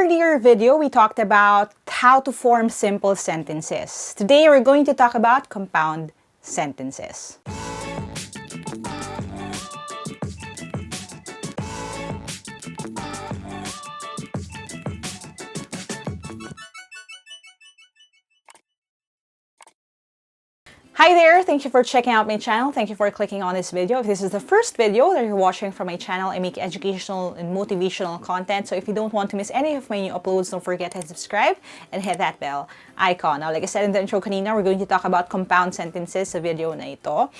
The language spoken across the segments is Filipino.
earlier video, we talked about how to form simple sentences. Today, we're going to talk about compound sentences. Hi there! Thank you for checking out my channel. Thank you for clicking on this video. If this is the first video that you're watching from my channel, I make educational and motivational content. So if you don't want to miss any of my new uploads, don't forget to subscribe and hit that bell icon. Now, like I said in the intro kanina, we're going to talk about compound sentences sa video na ito.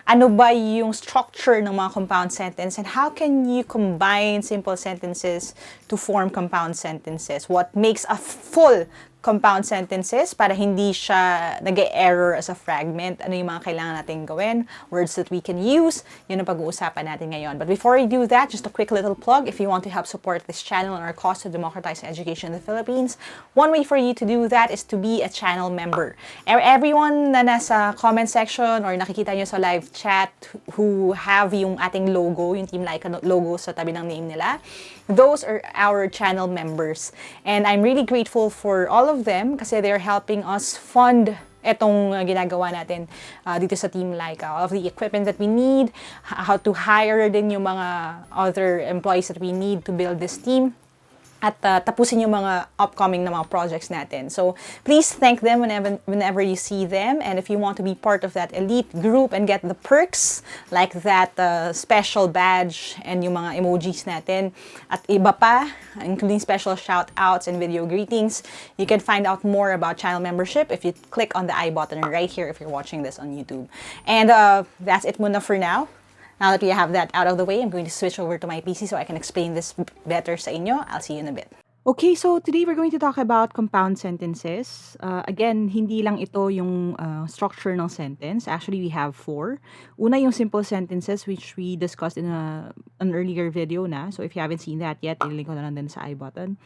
Ano ba yung structure ng mga compound sentence and how can you combine simple sentences to form compound sentences? What makes a full compound sentences para hindi siya nag-error as a fragment? Ano yung mga kailangan natin gawin? Words that we can use? Yun ang pag-uusapan natin ngayon. But before we do that, just a quick little plug. If you want to help support this channel and our cause to democratize education in the Philippines, one way for you to do that is to be a channel member. Everyone na nasa comment section or nakikita nyo sa live chat who have yung ating logo, yung Team Lyqa logo sa tabi ng name nila, those are our channel members. And I'm really grateful for all of them kasi they're helping us fund etong ginagawa natin dito sa Team Lyqa. All of the equipment that we need, how to hire din yung mga other employees that we need to build this team, at tapusin yung mga upcoming na mga projects natin. So, please thank them whenever you see them. And if you want to be part of that elite group and get the perks, like that special badge and yung mga emojis natin, at iba pa, including special shout-outs and video greetings, you can find out more about channel membership if you click on the I button right here if you're watching this on YouTube. And that's it muna for now. Now that we have that out of the way, I'm going to switch over to my PC so I can explain this better sa inyo. I'll see you in a bit. Okay, so today we're going to talk about compound sentences. Again, hindi lang ito yung structure ng sentence. Actually, we have 4. Una yung simple sentences which we discussed in an earlier video na. So if you haven't seen that yet, ilink ko na lang din sa I button.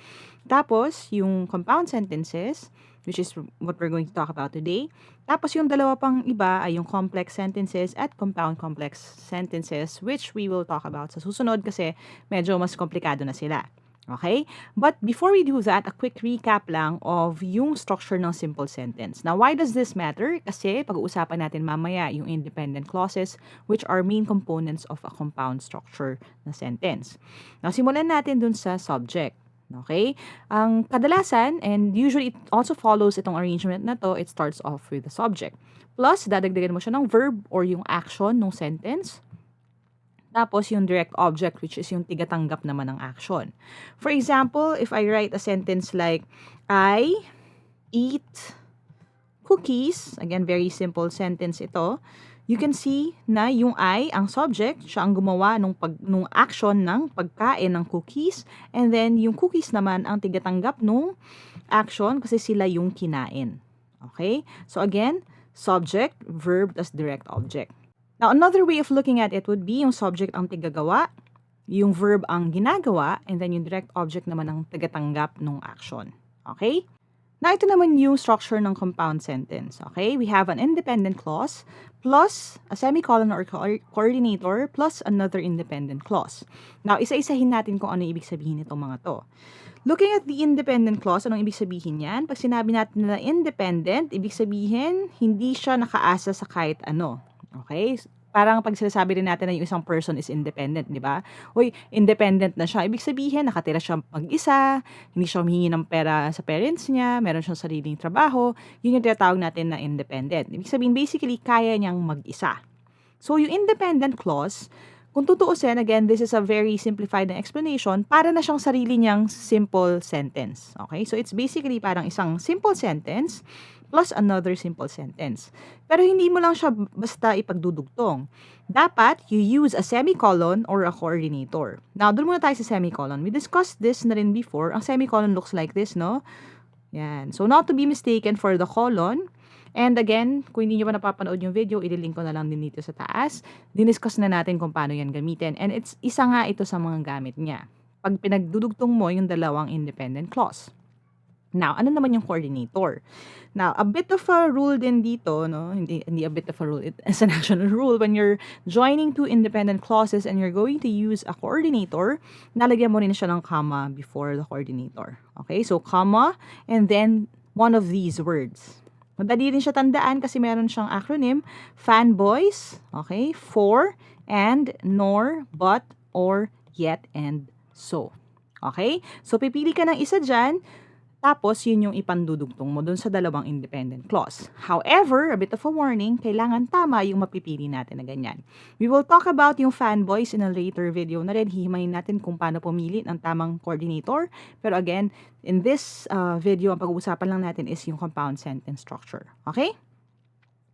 Tapos, yung compound sentences, which is what we're going to talk about today. Tapos yung dalawa pang iba ay yung complex sentences at compound complex sentences, which we will talk about sa susunod kasi medyo mas komplikado na sila. Okay? But before we do that, a quick recap lang of yung structure ng simple sentence. Now, why does this matter? Kasi pag-uusapan natin mamaya yung independent clauses, which are main components of a compound structure na sentence. Now, simulan natin dun sa subject. Okay? Ang kadalasan, and usually it also follows itong arrangement na to, it starts off with the subject. Plus, dadagdagan mo siya ng verb or yung action ng sentence. Tapos, yung direct object, which is yung tigatanggap naman ng action. For example, if I write a sentence like, I eat cookies, again, very simple sentence ito, you can see na yung I, ang subject, siya ang gumawa nung action ng pagkain ng cookies. And then, yung cookies naman ang tigatanggap nung action kasi sila yung kinain. Okay? So again, subject, verb, tas direct object. Now, another way of looking at it would be yung subject ang tigagawa, yung verb ang ginagawa, and then yung direct object naman ang tigatanggap nung action. Okay? Now, ito naman yung structure ng compound sentence. Okay? We have an independent clause plus a semicolon or coordinator plus another independent clause. Now, isa-isahin natin kung ano ibig sabihin nitong mga to. Looking at the independent clause, anong ibig sabihin yan? Pag sinabi natin na independent, ibig sabihin hindi siya nakaasa sa kahit ano. Okay? Parang pag sinasabi rin natin na yung isang person is independent, di ba? Uy, independent na siya. Ibig sabihin, nakatira siya mag-isa, hindi siya humingi ng pera sa parents niya, meron siyang sariling trabaho. Yun yung tinatawag natin na independent. Ibig sabihin, basically, kaya niyang mag-isa. So, yung independent clause, kung tutuusin, again, this is a very simplified explanation, para na siyang sarili niyang simple sentence. Okay? So, it's basically parang isang simple sentence plus another simple sentence. Pero hindi mo lang siya basta ipagdudugtong. Dapat, you use a semicolon or a coordinator. Now, doon muna tayo sa semicolon. We discussed this na rin before. Ang semicolon looks like this, no? Yan. So, not to be mistaken for the colon. And again, kung hindi nyo pa napapanood yung video, ililink ko na lang din dito sa taas. Diniscuss na natin kung paano yan gamitin. And it's isa nga ito sa mga gamit niya. Pag pinagdudugtong mo yung dalawang independent clause. Now, ano naman yung coordinator? Now, a bit of a rule din dito, no? Hindi a bit of a rule. It's an actual rule. When you're joining two independent clauses and you're going to use a coordinator, nalagyan mo rin siya ng comma before the coordinator. Okay? So, comma, and then one of these words. Madali rin siya tandaan kasi meron siyang acronym, fanboys, okay, for, and, nor, but, or, yet, and, so. Okay? So, pipili ka ng isa dyan, tapos, yun yung ipandudugtong mo dun sa dalawang independent clause. However, a bit of a warning, kailangan tama yung mapipili natin na ganyan. We will talk about yung fanboys in a later video na rin. Hihimayin natin kung paano pumili ng tamang coordinator. Pero again, in this video, ang pag-uusapan lang natin is yung compound sentence structure. Okay?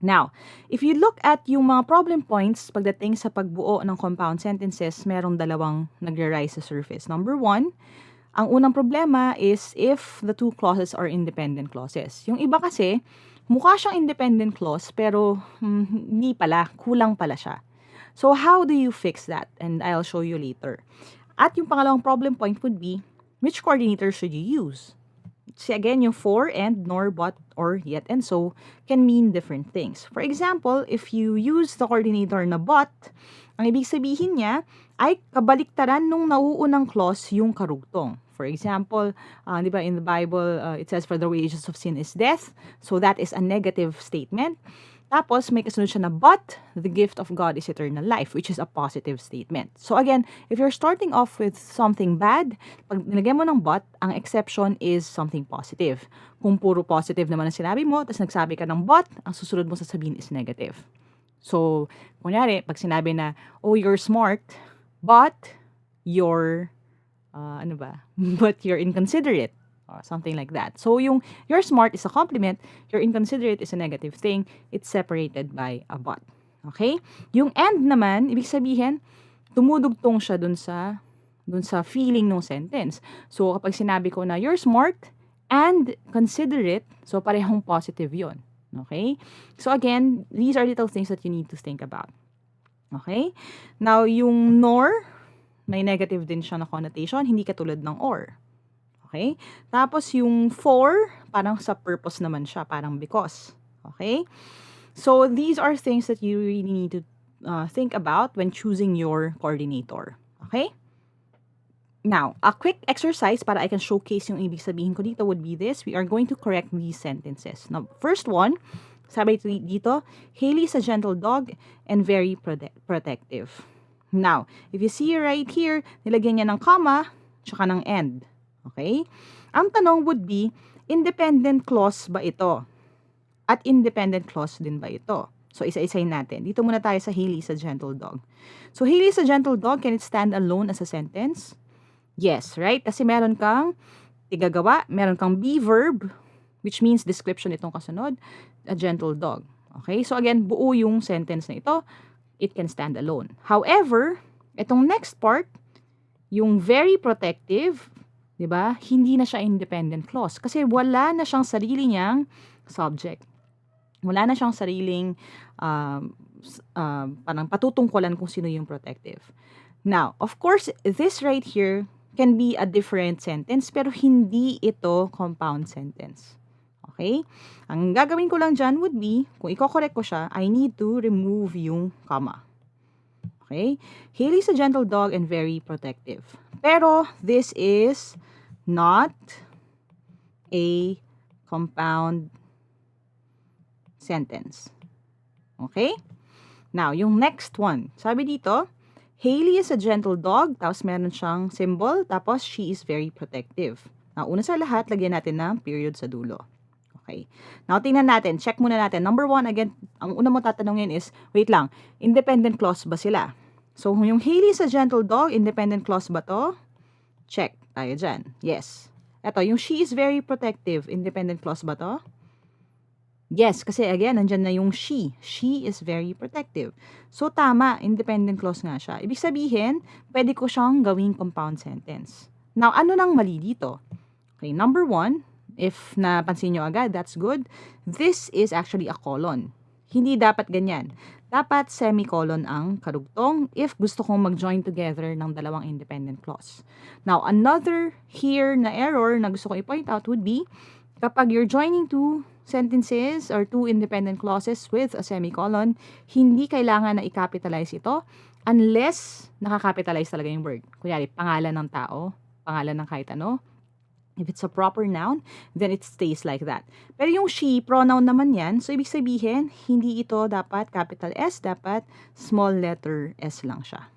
Now, if you look at yung mga problem points pagdating sa pagbuo ng compound sentences, merong dalawang nagre-rise sa surface. Number one, ang unang problema is if the two clauses are independent clauses. Yung iba kasi, mukha siyang independent clause, pero hindi pala, kulang pala siya. So, how do you fix that? And I'll show you later. At yung pangalawang problem point would be, which coordinator should you use? See, again, yung for, and, nor, but, or, yet, and so can mean different things. For example, if you use the coordinator na but, ang ibig sabihin niya ay kabaliktaran nung nauunang clause yung karugtong. For example, di ba in the Bible, it says, for the wages of sin is death. So that is a negative statement. Tapos, may kasunod siya na, but the gift of God is eternal life, which is a positive statement. So again, if you're starting off with something bad, pag nilagyan mo ng but, ang exception is something positive. Kung puro positive naman ang sinabi mo, tapos nagsabi ka ng but, ang susunod mo sasabihin is negative. So, kunyari, pag sinabi na, oh, you're smart, but you're but you're inconsiderate, or something like that. So, yung you're smart is a compliment, you're inconsiderate is a negative thing, it's separated by a but. Okay? Yung and naman, ibig sabihin, tumudugtong siya dun sa feeling ng sentence. So, kapag sinabi ko na you're smart and considerate, so parehong positive yon. Okay? So, again, these are little things that you need to think about. Okay? Now, yung nor, may negative din siya na connotation, hindi katulad ng or. Okay? Tapos yung for, parang sa purpose naman siya, parang because. Okay? So, these are things that you really need to think about when choosing your coordinator. Okay? Now, a quick exercise para I can showcase yung ibig sabihin ko dito would be this. We are going to correct these sentences. Now, first one, sabi dito, Haley is a gentle dog and very protective. Now, if you see right here, nilagyan niya ng comma, tsaka ng end. Okay? Ang tanong would be, independent clause ba ito? At independent clause din ba ito? So, isa-isayin natin. Dito muna tayo sa Haley is a gentle dog. So, Haley is a gentle dog, can it stand alone as a sentence? Yes, right? Kasi meron kang tigagawa, meron kang be verb, which means description itong kasunod, a gentle dog. Okay? So, again, buo yung sentence na ito. It can stand alone. However, itong next part, yung very protective, di ba? Hindi na siya independent clause kasi wala na siyang sarili niyang subject. Wala na siyang sariling parang patutungkulan kung sino yung protective. Now, of course, this right here can be a different sentence pero hindi ito compound sentence. Okay? Ang gagawin ko lang dyan would be, kung i-correct ko siya, I need to remove yung comma. Okay? Haley's a gentle dog and very protective. Pero, this is not a compound sentence. Okay? Now, yung next one. Sabi dito, Haley is a gentle dog, tapos meron siyang symbol, tapos she is very protective. Now, una sa lahat, lagyan natin ng period sa dulo. Okay. Now, tingnan natin. Check muna natin. Number one, again, ang una mo tatanungin is, wait lang, independent clause ba sila? So, yung Haley is a gentle dog, independent clause ba to? Check tayo dyan. Yes. Eto, yung she is very protective, independent clause ba to? Yes, kasi again, nandyan na yung she. She is very protective. So, tama, independent clause nga siya. Ibig sabihin, pwede ko siyang gawing compound sentence. Now, ano nang mali dito? Okay, number one, if napansin nyo agad, that's good. This is actually a colon. Hindi dapat ganyan. Dapat semicolon ang karugtong if gusto kong mag-join together ng dalawang independent clause. Now, another here na error na gusto ko i-point out would be kapag you're joining two sentences or two independent clauses with a semicolon, hindi kailangan na i-capitalize ito unless nakakapitalize talaga yung word. Kunyari, pangalan ng tao, pangalan ng kahit ano. If it's a proper noun, then it stays like that. Pero yung she, pronoun naman yan. So, ibig sabihin, hindi ito dapat capital S, dapat small letter S lang siya.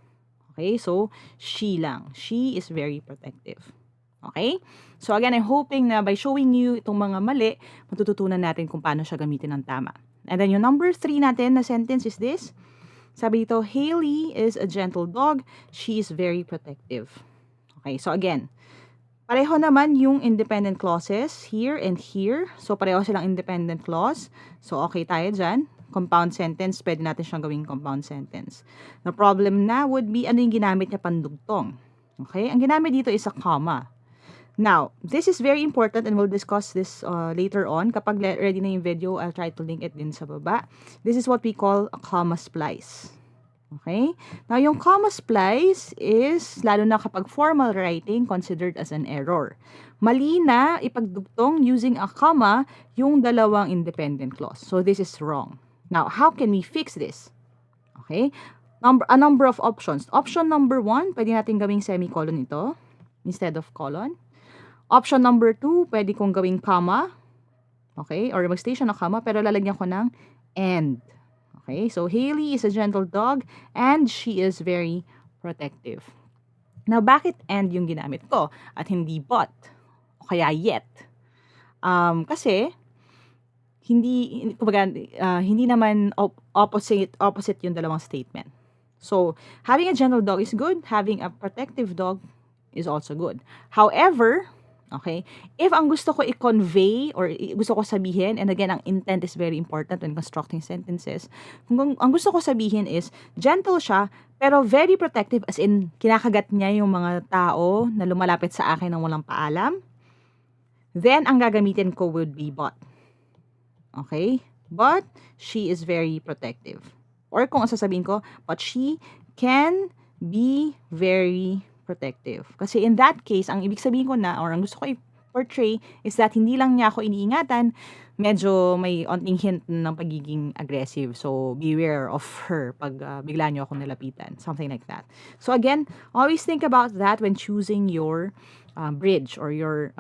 Okay? So, she lang. She is very protective. Okay? So, again, I'm hoping na by showing you itong mga mali, matututunan natin kung paano siya gamitin ng tama. And then, yung number 3 natin na sentence is this. Sabi dito, Haley is a gentle dog. She is very protective. Okay? So, again, pareho naman yung independent clauses here and here. So, pareho silang independent clause. So, okay tayo dyan. Compound sentence, pwede natin siyang gawing compound sentence. The problem na would be, ano yung ginamit niya pandugtong? Okay? Ang ginamit dito is a comma. Now, this is very important and we'll discuss this later on. Kapag ready na yung video, I'll try to link it din sa baba. This is what we call a comma splice. Okay? Now, yung comma splice is, lalo na kapag formal writing, considered as an error. Mali na ipagdugtong using a comma yung dalawang independent clause. So, this is wrong. Now, how can we fix this? Okay? A number of options. Option number 1, pwede natin gawing semicolon ito instead of colon. Option number 2, pwede kong gawing comma. Okay? Or mag-station na comma, pero lalagyan ko ng and. Okay, so Haley is a gentle dog and she is very protective. Now, bakit and yung ginamit ko at hindi but o kaya yet? Kasi hindi naman opposite yung dalawang statement. So, having a gentle dog is good, having a protective dog is also good. However, okay, if ang gusto ko i-convey or gusto ko sabihin, and again, ang intent is very important when constructing sentences, kung ang gusto ko sabihin is, gentle siya, pero very protective, as in, kinakagat niya yung mga tao na lumalapit sa akin ng walang paalam, then ang gagamitin ko would be but. Okay? But she is very protective. Or kung ang sasabihin ko, but she can be very protective. Kasi in that case, ang ibig sabihin ko na, or ang gusto ko i-portray, is that hindi lang niya ako iniingatan, medyo may onting hint ng pagiging aggressive. So, beware of her pag bigla niyo ako nalapitan. Something like that. So, again, always think about that when choosing your bridge or your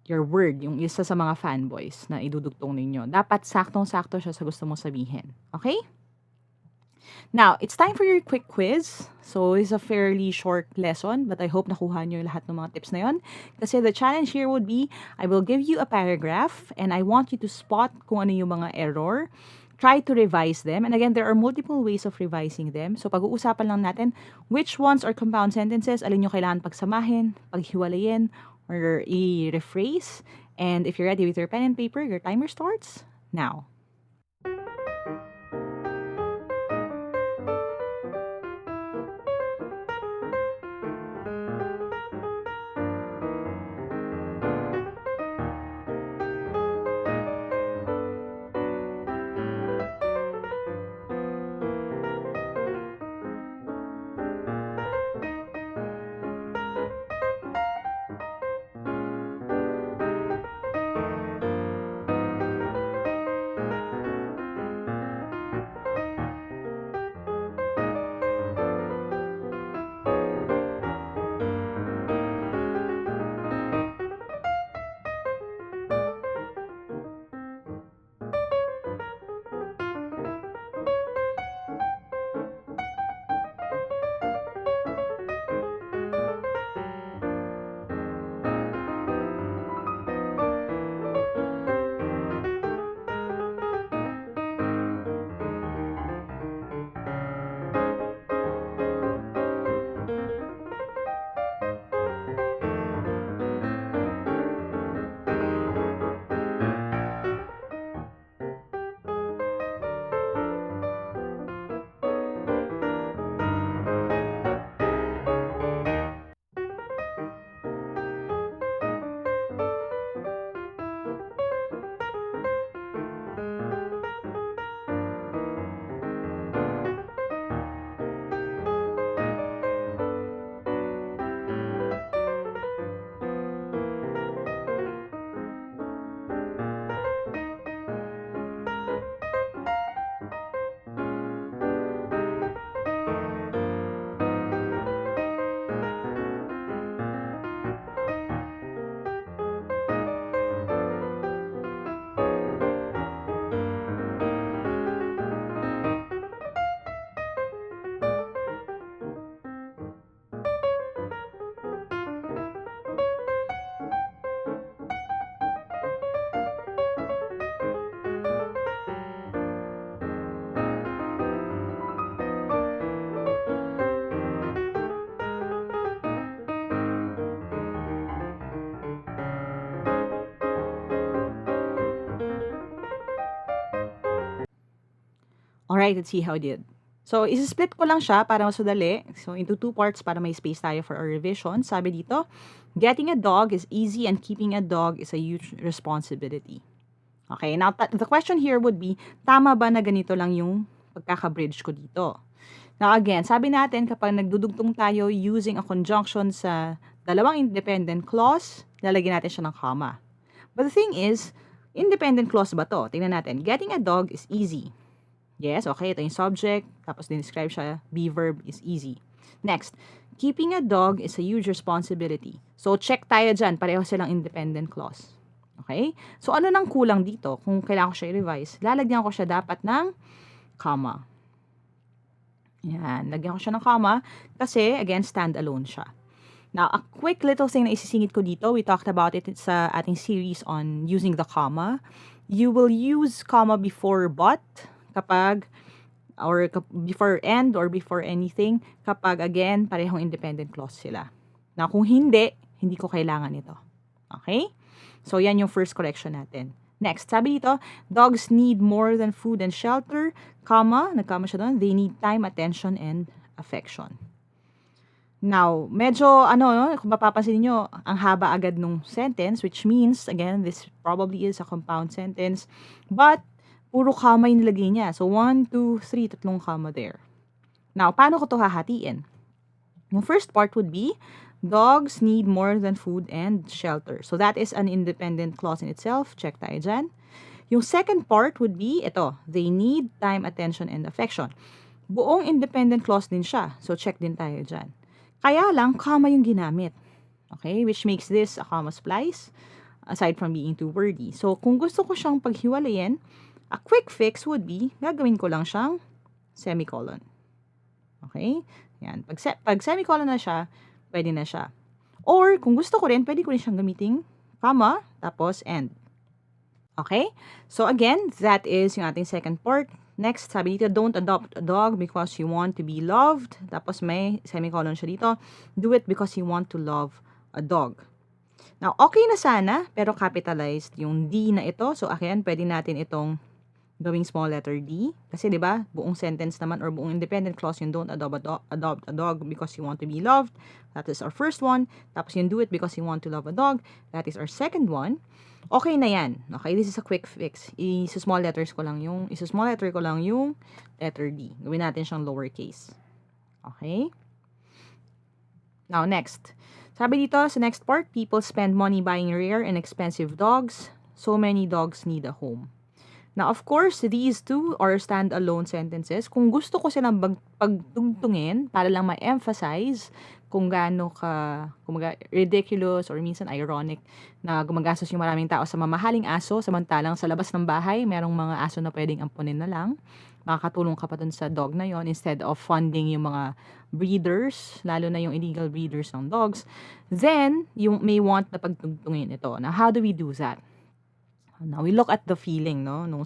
word, yung isa sa mga fanboys na idudugtong ninyo. Dapat saktong-sakto siya sa gusto mong sabihin. Okay? Now, it's time for your quick quiz. So, it's a fairly short lesson, but I hope nakuha nyo lahat ng mga tips na yon. Kasi the challenge here would be, I will give you a paragraph and I want you to spot kung ano yung mga error. Try to revise them. And again, there are multiple ways of revising them. So, pag-uusapan lang natin which ones are compound sentences, alin yung kailangan pagsamahin, paghiwalayin, or i-rephrase. And if you're ready with your pen and paper, your timer starts now. Alright, let's see how I did. So, isi-split ko lang siya para mas madali. So, into 2 parts para may space tayo for our revision. Sabi dito, getting a dog is easy and keeping a dog is a huge responsibility. Okay, now the question here would be, tama ba na ganito lang yung pagkaka-bridge ko dito? Now again, sabi natin kapag nagdudugtong tayo using a conjunction sa dalawang independent clause, lalagyan natin siya ng comma. But the thing is, independent clause ba to? Tingnan natin. Getting a dog is easy. Yes, okay, ito yung subject, tapos din-describe siya, be verb is easy. Next, keeping a dog is a huge responsibility. So check tayo dyan, pareho silang independent clause. Okay? So, ano nang kulang dito? Kung kailangan ko siya i-revise, lalagyan ko siya dapat ng comma. Yan. Lagyan ko siya ng comma kasi, again, stand-alone siya. Now, a quick little thing na isisingit ko dito, we talked about it sa ating series on using the comma. You will use comma before but kapag, or before and or before anything, kapag, again, parehong independent clause sila. Now, kung hindi ko kailangan ito. Okay? So, yan yung first correction natin. Next, sabi dito, dogs need more than food and shelter, comma, nagkama siya doon, they need time, attention, and affection. Now, medyo, kung mapapansin niyo, ang haba agad nung sentence, which means, again, this probably is a compound sentence, but, puro comma yung nilagay niya. So, 1, 2, 3, tatlong comma there. Now, paano ko to hahatiin? Yung first part would be, dogs need more than food and shelter. So, that is an independent clause in itself. Check tayo dyan. Yung second part would be, ito, they need time, attention, and affection. Buong independent clause din siya. So, check din tayo dyan. Kaya lang, comma yung ginamit. Okay? Which makes this a comma splice, aside from being too wordy. So, kung gusto ko siyang paghiwalayin, a quick fix would be, gagawin ko lang siyang semicolon. Okay? Yan. Pag semicolon na siya, pwede na siya. Or, kung gusto ko rin, pwede ko rin siyang gamiting comma, tapos end. Okay? So, again, that is yung ating second part. Next, sabi dito, don't adopt a dog because you want to be loved. Tapos may semicolon siya dito. Do it because you want to love a dog. Now, okay na sana, pero capitalized yung D na ito. So, again, pwede natin itong gawing small letter D. Kasi, di ba, buong sentence naman or buong independent clause yung don't adopt a dog because you want to be loved. That is our first one. Tapos yung do it because you want to love a dog. That is our second one. Okay na yan. Okay, this is a quick fix. Isa-small letter ko lang yung letter D. Gawin natin siyang lowercase. Okay? Now, next. Sabi dito sa next part, people spend money buying rare and expensive dogs. So many dogs need a home. Now, of course, these two are stand-alone sentences. Kung gusto ko silang pagtungtungin para lang ma-emphasize kung gaano ridiculous or minsan ironic na gumagastos yung maraming tao sa mamahaling aso, samantalang sa labas ng bahay, merong mga aso na pwedeng ampunin na lang. Makakatulong ka pa dun sa dog na yon instead of funding yung mga breeders, lalo na yung illegal breeders ng dogs. Then, yung may want na pagtungtungin ito. Now, how do we do that? Now, we look at the feeling, no, nung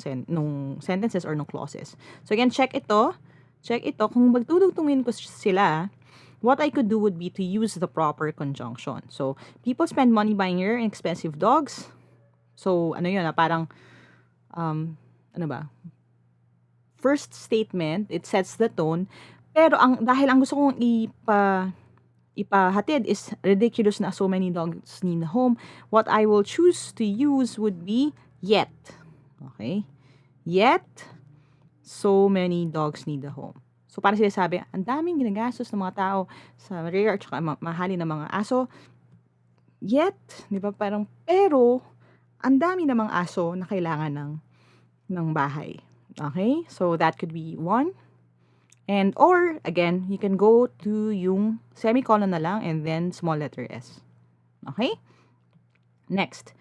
sentences or nung clauses. So, again, check ito. Kung magtudugtungin ko sila, what I could do would be to use the proper conjunction. So, people spend money buying rare and expensive dogs. So, parang, first statement, it sets the tone. Pero, dahil ang gusto kong ipahatid is ridiculous na so many dogs need a home, what I will choose to use would be yet. Okay? Yet, so many dogs need a home. So, parang sila sabi, ang daming ginagastos ng mga tao sa rare at saka mahalin ng mga aso. Yet, di ba, parang, pero, ang dami namang aso na kailangan ng bahay. Okay? So, that could be one. And, or, again, you can go to yung semicolon na lang and then small letter S. Okay? Next.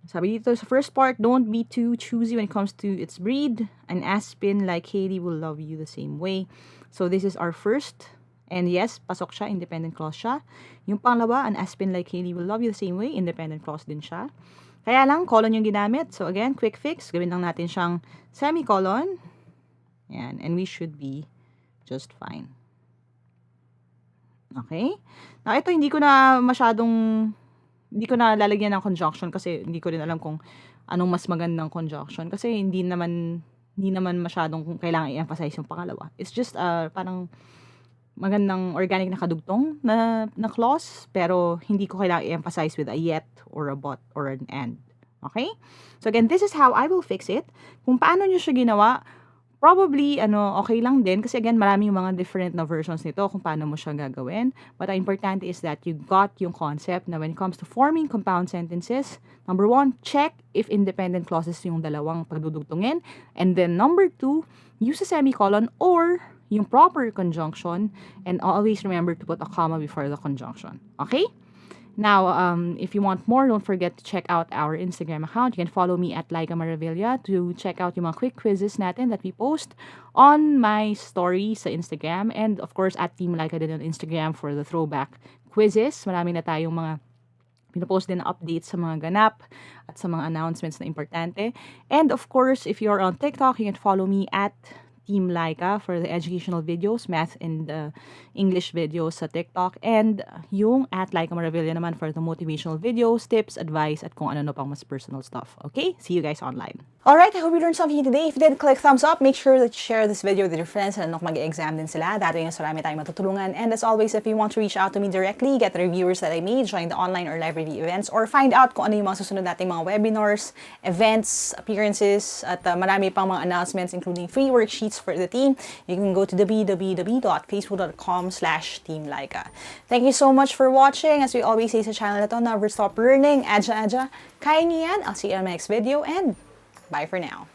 Sabi dito sa first part, don't be too choosy when it comes to its breed. An Aspen like Hailey will love you the same way. So, this is our first. And yes, pasok siya, independent clause siya. Yung pangalawa, an Aspen like Hailey will love you the same way. Independent clause din siya. Kaya lang, colon yung ginamit. So, again, quick fix. Gawin lang natin siyang semicolon. Yan. And we should be just fine. Okay? Now, ito hindi ko na lalagyan ng conjunction kasi hindi ko rin alam kung anong mas magandang conjunction kasi hindi naman hindi naman masyadong kailangan i-emphasize yung pangalawa. It's just parang magandang organic na kadugtong na clause, pero hindi ko kailangan i-emphasize with a yet or a but or an and. Okay? So again, this is how I will fix it. Kung paano nyo siya ginawa, probably, okay lang din. Kasi again, maraming mga different na versions nito kung paano mo siya gagawin. But the important is that you got yung concept na when it comes to forming compound sentences, number 1, check if independent clauses yung dalawang pagdudugtungin. And then number 2, use a semicolon or yung proper conjunction, and always remember to put a comma before the conjunction. Okay? Now, if you want more, don't forget to check out our Instagram account. You can follow me at Lyqa Maravilla to check out yung mga quick quizzes natin that we post on my story sa Instagram. And of course, at Team Lyqa din on Instagram for the throwback quizzes. Marami na tayong mga pinopost din na updates sa mga ganap at sa mga announcements na importante. And of course, if you're on TikTok, you can follow me at Team Lyqa for the educational videos, math and English videos sa TikTok, and yung at Lyqa Maravilla naman for the motivational videos, tips, advice, at kung ano pang mas personal stuff. Okay? See you guys online. Alright, I hope you learned something today. If you did, click thumbs up. Make sure that you share this video with your friends and mag-exam din sila. Dati yung marami tayong matutulungan. And as always, if you want to reach out to me directly, get the reviewers that I made, join the online or live review events, or find out kung ano yung mga susunod nating mga webinars, events, appearances, at marami pang mga announcements including free worksheets for the team, you can go to www.facebook.com/teamlyqa. Thank you so much for watching. As we always say sa channel na to, never stop learning. Adja, kaya niyo yan. I'll see you on my next video and bye for now.